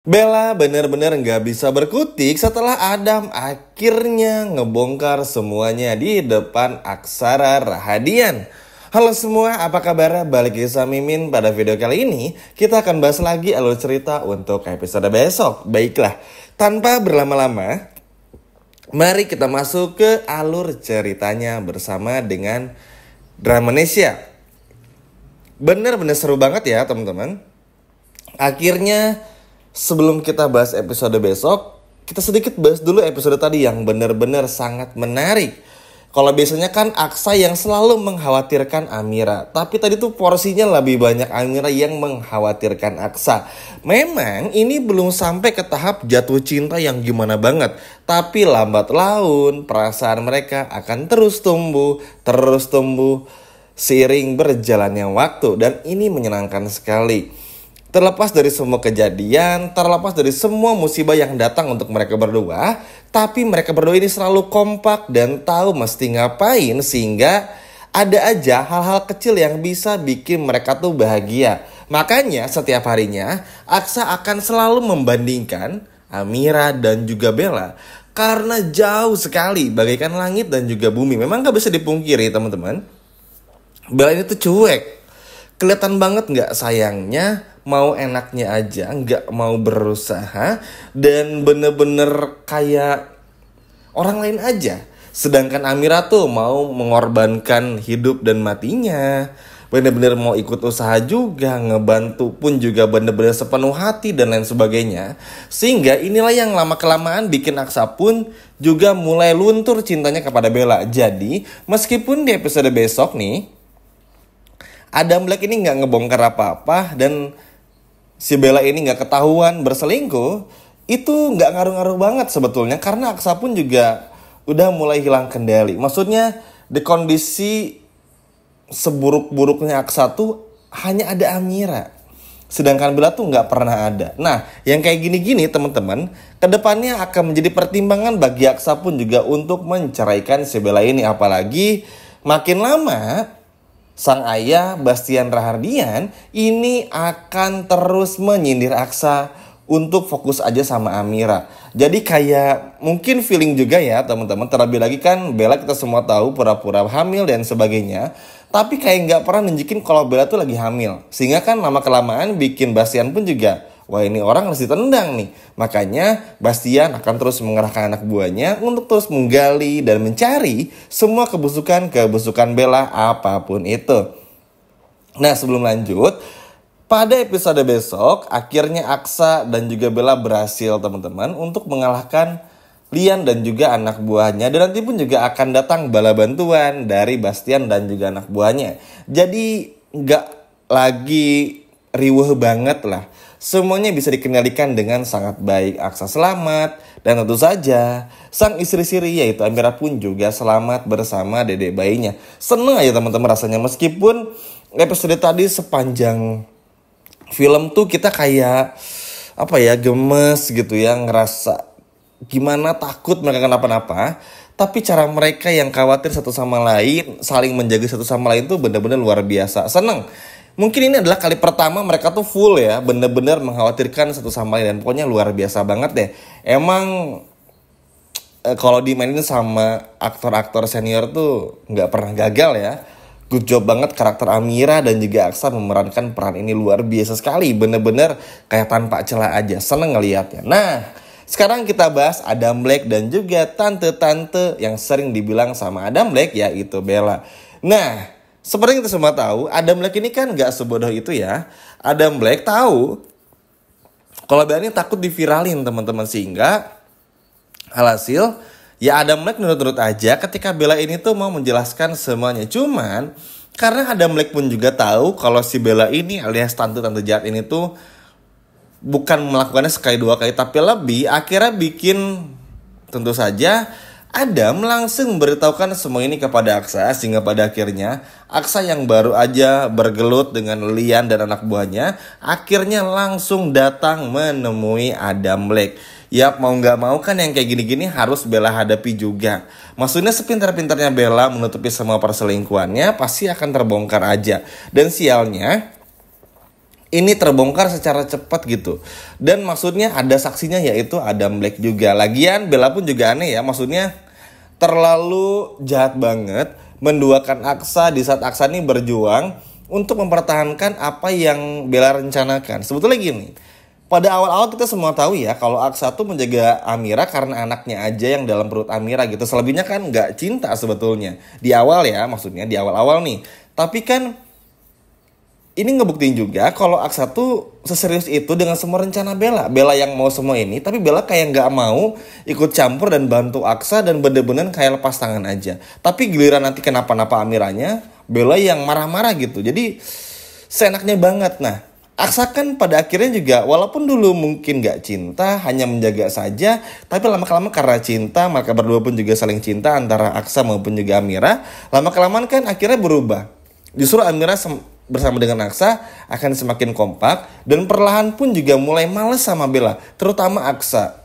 Bella bener-bener nggak bisa berkutik setelah Adam akhirnya ngebongkar semuanya di depan Aksara Rahadian. Halo semua, apa kabar? Balik lagi sama Mimin. Pada video kali ini, kita akan bahas lagi alur cerita untuk episode besok. Baiklah, tanpa berlama-lama, mari kita masuk ke alur ceritanya bersama dengan Dramanesia. Bener-bener seru banget ya teman-teman. Akhirnya, sebelum kita bahas episode besok, kita sedikit bahas dulu episode tadi yang benar-benar sangat menarik. Kalau biasanya kan Aksa yang selalu mengkhawatirkan Amira, tapi tadi tuh porsinya lebih banyak Amira yang mengkhawatirkan Aksa. Memang ini belum sampai ke tahap jatuh cinta yang gimana banget, tapi lambat laun perasaan mereka akan terus tumbuh seiring berjalannya waktu, dan ini menyenangkan sekali. Terlepas dari semua kejadian, terlepas dari semua musibah yang datang untuk mereka berdua, tapi mereka berdua ini selalu kompak dan tahu mesti ngapain, sehingga ada aja hal-hal kecil yang bisa bikin mereka tuh bahagia. Makanya setiap harinya Aksa akan selalu membandingkan Amira dan juga Bella, karena jauh sekali bagaikan langit dan juga bumi. Memang gak bisa dipungkiri teman-teman, Bella ini tuh cuek. Kelihatan banget gak sayangnya, mau enaknya aja, gak mau berusaha, dan bener-bener kayak orang lain aja. Sedangkan Amira tuh mau mengorbankan hidup dan matinya, bener-bener mau ikut usaha juga, ngebantu pun juga bener-bener sepenuh hati dan lain sebagainya. Sehingga inilah yang lama-kelamaan bikin Aksa pun juga mulai luntur cintanya kepada Bella. Jadi meskipun di episode besok nih Adam Black ini gak ngebongkar apa-apa dan si Bella ini gak ketahuan berselingkuh, itu gak ngaruh-ngaruh banget sebetulnya, karena Aksa pun juga udah mulai hilang kendali. Maksudnya di kondisi seburuk-buruknya Aksa tuh hanya ada Amira, sedangkan Bella tuh gak pernah ada. Nah, yang kayak gini-gini teman-teman, kedepannya akan menjadi pertimbangan bagi Aksa pun juga untuk menceraikan si Bella ini. Apalagi makin lama sang ayah Bastian Rahadian ini akan terus menyindir Aksa untuk fokus aja sama Amira. Jadi kayak mungkin feeling juga ya teman-teman. Terlebih lagi kan Bella kita semua tahu pura-pura hamil dan sebagainya, tapi kayak nggak pernah nunjukin kalau Bella tuh lagi hamil. Sehingga kan lama-kelamaan bikin Bastian pun juga, wah ini orang harus ditendang nih. Makanya Bastian akan terus mengerahkan anak buahnya untuk terus menggali dan mencari semua kebusukan Bella apapun itu. Nah, sebelum lanjut, pada episode besok akhirnya Aksa dan juga Bella berhasil teman-teman untuk mengalahkan Lian dan juga anak buahnya. Dan nanti pun juga akan datang bala bantuan dari Bastian dan juga anak buahnya. Jadi gak lagi riweh banget lah. Semuanya bisa dikendalikan dengan sangat baik. Aksa selamat, dan tentu saja sang istri siri yaitu Amira pun juga selamat bersama dedek bayinya. Seneng aja teman-teman rasanya, meskipun episode tadi sepanjang film tuh kita kayak gemes gitu ya, ngerasa gimana takut mereka kenapa-napa. Tapi cara mereka yang khawatir satu sama lain, saling menjaga satu sama lain tuh bener-bener luar biasa. Seneng. Mungkin ini adalah kali pertama mereka tuh full ya, bener-bener mengkhawatirkan satu sama lain, dan pokoknya luar biasa banget deh. Emang kalau dimainin sama aktor-aktor senior tuh nggak pernah gagal ya. Good job banget karakter Amira dan juga Aksa memerankan peran ini luar biasa sekali, bener-bener kayak tanpa celah aja, seneng ngeliatnya. Nah, sekarang kita bahas Adam Black dan juga tante-tante yang sering dibilang sama Adam Black, yaitu Bella. Nah, seperti kita semua tahu, Adam Black ini kan gak sebodoh itu ya. Adam Black tahu kalau Bella ini takut diviralin teman-teman, sehingga alhasil ya Adam Black nurut-nurut aja ketika Bella ini tuh mau menjelaskan semuanya. Cuman karena Adam Black pun juga tahu kalau si Bella ini alias tante-tante jahat ini tuh bukan melakukannya sekali dua kali tapi lebih, akhirnya bikin tentu saja Adam langsung memberitahukan semua ini kepada Aksa, sehingga pada akhirnya Aksa yang baru aja bergelut dengan Lian dan anak buahnya akhirnya langsung datang menemui Adam Black. Yap, mau gak mau kan yang kayak gini-gini harus Bella hadapi juga. Maksudnya sepintar-pintarnya Bella menutupi semua perselingkuhannya pasti akan terbongkar aja. Dan sialnya ini terbongkar secara cepat gitu. Dan maksudnya ada saksinya yaitu Adam Black juga. Lagian Bella pun juga aneh ya, maksudnya terlalu jahat banget menduakan Aksa di saat Aksa ini berjuang untuk mempertahankan apa yang Bella rencanakan. Sebetulnya gini, pada awal-awal kita semua tahu ya kalau Aksa tuh menjaga Amira karena anaknya aja yang dalam perut Amira gitu. Selebihnya kan nggak cinta sebetulnya. Di awal ya, maksudnya di awal-awal nih. Tapi kan ini ngebuktiin juga kalau Aksa tuh seserius itu dengan semua rencana Bella. Bella yang mau semua ini, tapi Bella kayak nggak mau ikut campur dan bantu Aksa dan bener-bener kayak lepas tangan aja. Tapi giliran nanti kenapa-napa Amiranya, Bella yang marah-marah gitu. Jadi seenaknya banget. Nah, Aksa kan pada akhirnya juga walaupun dulu mungkin gak cinta, hanya menjaga saja, tapi lama-kelamaan karena cinta, maka berdua pun juga saling cinta antara Aksa maupun juga Amira. Lama-kelamaan kan akhirnya berubah. Justru Amira bersama dengan Aksa akan semakin kompak dan perlahan pun juga mulai males sama Bella, terutama Aksa.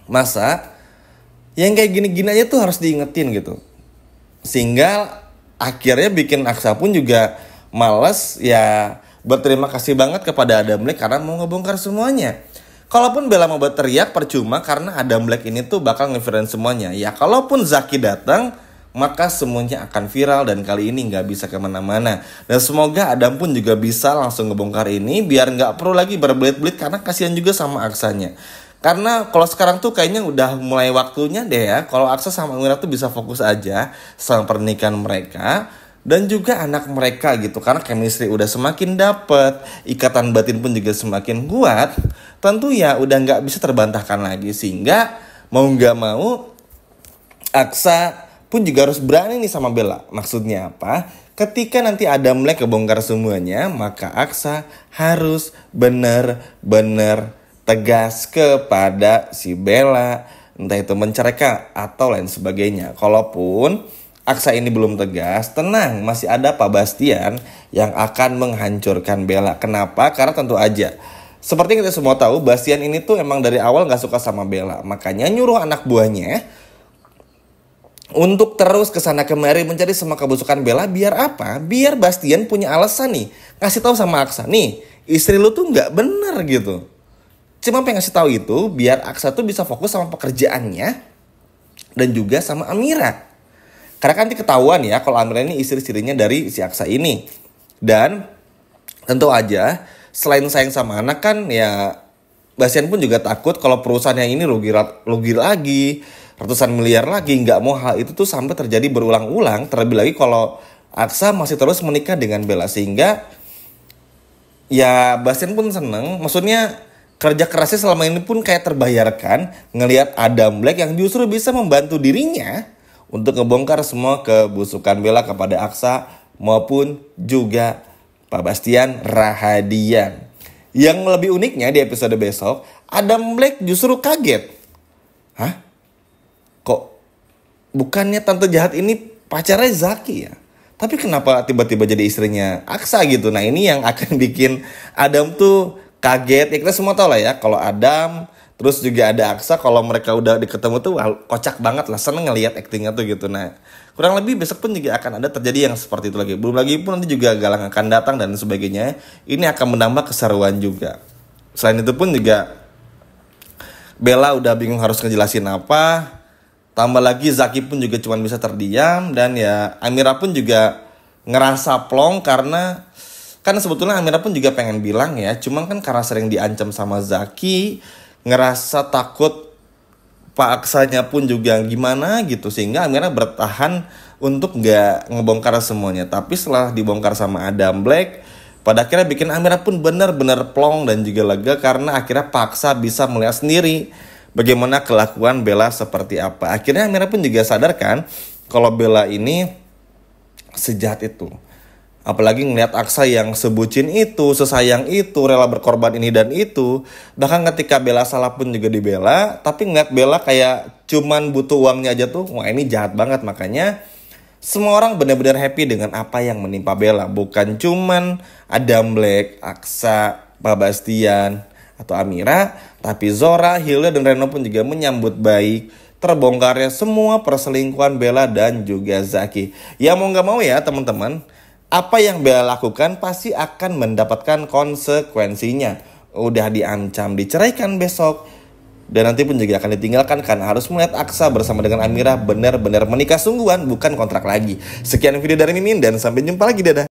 Masa yang kayak gini-gini aja tuh harus diingetin gitu. Sehingga akhirnya bikin Aksa pun juga males ya. Berterima kasih banget kepada Adam Black karena mau ngebongkar semuanya. Kalaupun Bella mau berteriak percuma karena Adam Black ini tuh bakal nge-viral semuanya. Ya kalaupun Zaki datang, maka semuanya akan viral dan kali ini nggak bisa kemana-mana. Dan semoga Adam pun juga bisa langsung ngebongkar ini biar nggak perlu lagi berbelit-belit karena kasihan juga sama Aksanya. Karena kalau sekarang tuh kayaknya udah mulai waktunya deh ya kalau Aksa sama Amira tuh bisa fokus aja sama pernikahan mereka. Dan juga anak mereka gitu. Karena chemistry udah semakin dapet, ikatan batin pun juga semakin kuat. Tentu ya udah gak bisa terbantahkan lagi. Sehingga mau gak mau Aksa pun juga harus berani nih sama Bella. Maksudnya apa? Ketika nanti Adam Black kebongkar semuanya, maka Aksa harus bener-bener tegas kepada si Bella. Entah itu menceraikan atau lain sebagainya. Kalaupun Aksa ini belum tegas, tenang, masih ada Pak Bastian yang akan menghancurkan Bella. Kenapa? Karena tentu aja, seperti yang kita semua tahu, Bastian ini tuh emang dari awal gak suka sama Bella. Makanya nyuruh anak buahnya untuk terus kesana kemari mencari semua kebusukan Bella. Biar apa? Biar Bastian punya alasan nih, ngasih tahu sama Aksa, nih istri lu tuh gak bener gitu. Cuma pengen ngasih tahu itu biar Aksa tuh bisa fokus sama pekerjaannya dan juga sama Amira. Karena kan nanti ketahuan ya kalau Amira ini istri-istrinya dari si Aksa ini. Dan tentu aja selain sayang sama anak kan ya Bastian pun juga takut kalau perusahaannya ini rugi lagi, ratusan miliar lagi. Nggak mau hal itu tuh sampai terjadi berulang-ulang. Terlebih lagi kalau Aksa masih terus menikah dengan Bella. Sehingga ya Bastian pun seneng. Maksudnya kerja kerasnya selama ini pun kayak terbayarkan ngelihat Adam Black yang justru bisa membantu dirinya untuk ngebongkar semua kebusukan Bella kepada Aksa maupun juga Pak Bastian Rahadian. Yang lebih uniknya di episode besok, Adam Black justru kaget. Hah? Kok bukannya tante jahat ini pacarnya Zaki ya? Tapi kenapa tiba-tiba jadi istrinya Aksa gitu? Nah ini yang akan bikin Adam tuh kaget. Ya kita semua tahu lah ya kalau Adam terus juga ada Aksa, kalau mereka udah ketemu tuh kocak banget lah, seneng ngeliat actingnya tuh gitu. Nah kurang lebih besok pun juga akan ada terjadi yang seperti itu lagi. Belum lagi pun nanti juga Galang akan datang dan sebagainya. Ini akan menambah keseruan juga. Selain itu pun juga Bella udah bingung harus ngejelasin apa. Tambah lagi Zaki pun juga cuma bisa terdiam. Dan ya Amira pun juga ngerasa plong karena kan sebetulnya Amira pun juga pengen bilang ya. Cuman kan karena sering diancam sama Zaki, ngerasa takut Pak Aksanya pun juga gimana gitu. Sehingga Amira bertahan untuk gak ngebongkar semuanya. Tapi setelah dibongkar sama Adam Black, pada akhirnya bikin Amira pun benar-benar plong dan juga lega. Karena akhirnya paksa bisa melihat sendiri bagaimana kelakuan Bella seperti apa. Akhirnya Amira pun juga sadar kan kalau Bella ini sejahat itu. Apalagi ngeliat Aksa yang sebucin itu, sesayang itu, rela berkorban ini dan itu. Bahkan ketika Bella salah pun juga dibela. Tapi ngeliat Bella kayak cuman butuh uangnya aja tuh, wah ini jahat banget. Makanya semua orang benar-benar happy dengan apa yang menimpa Bella. Bukan cuman Adam Black, Aksa, Pak Bastian, atau Amira. Tapi Zora, Hilda, dan Reno pun juga menyambut baik terbongkarnya semua perselingkuhan Bella dan juga Zaki. Ya mau gak mau ya teman-teman, Apa yang Bella lakukan pasti akan mendapatkan konsekuensinya. Udah diancam diceraikan besok. Dan nanti pun juga akan ditinggalkan karena harus melihat Aksa bersama dengan Amirah benar-benar menikah sungguhan, bukan kontrak lagi. Sekian video dari Mimin dan sampai jumpa lagi, dadah.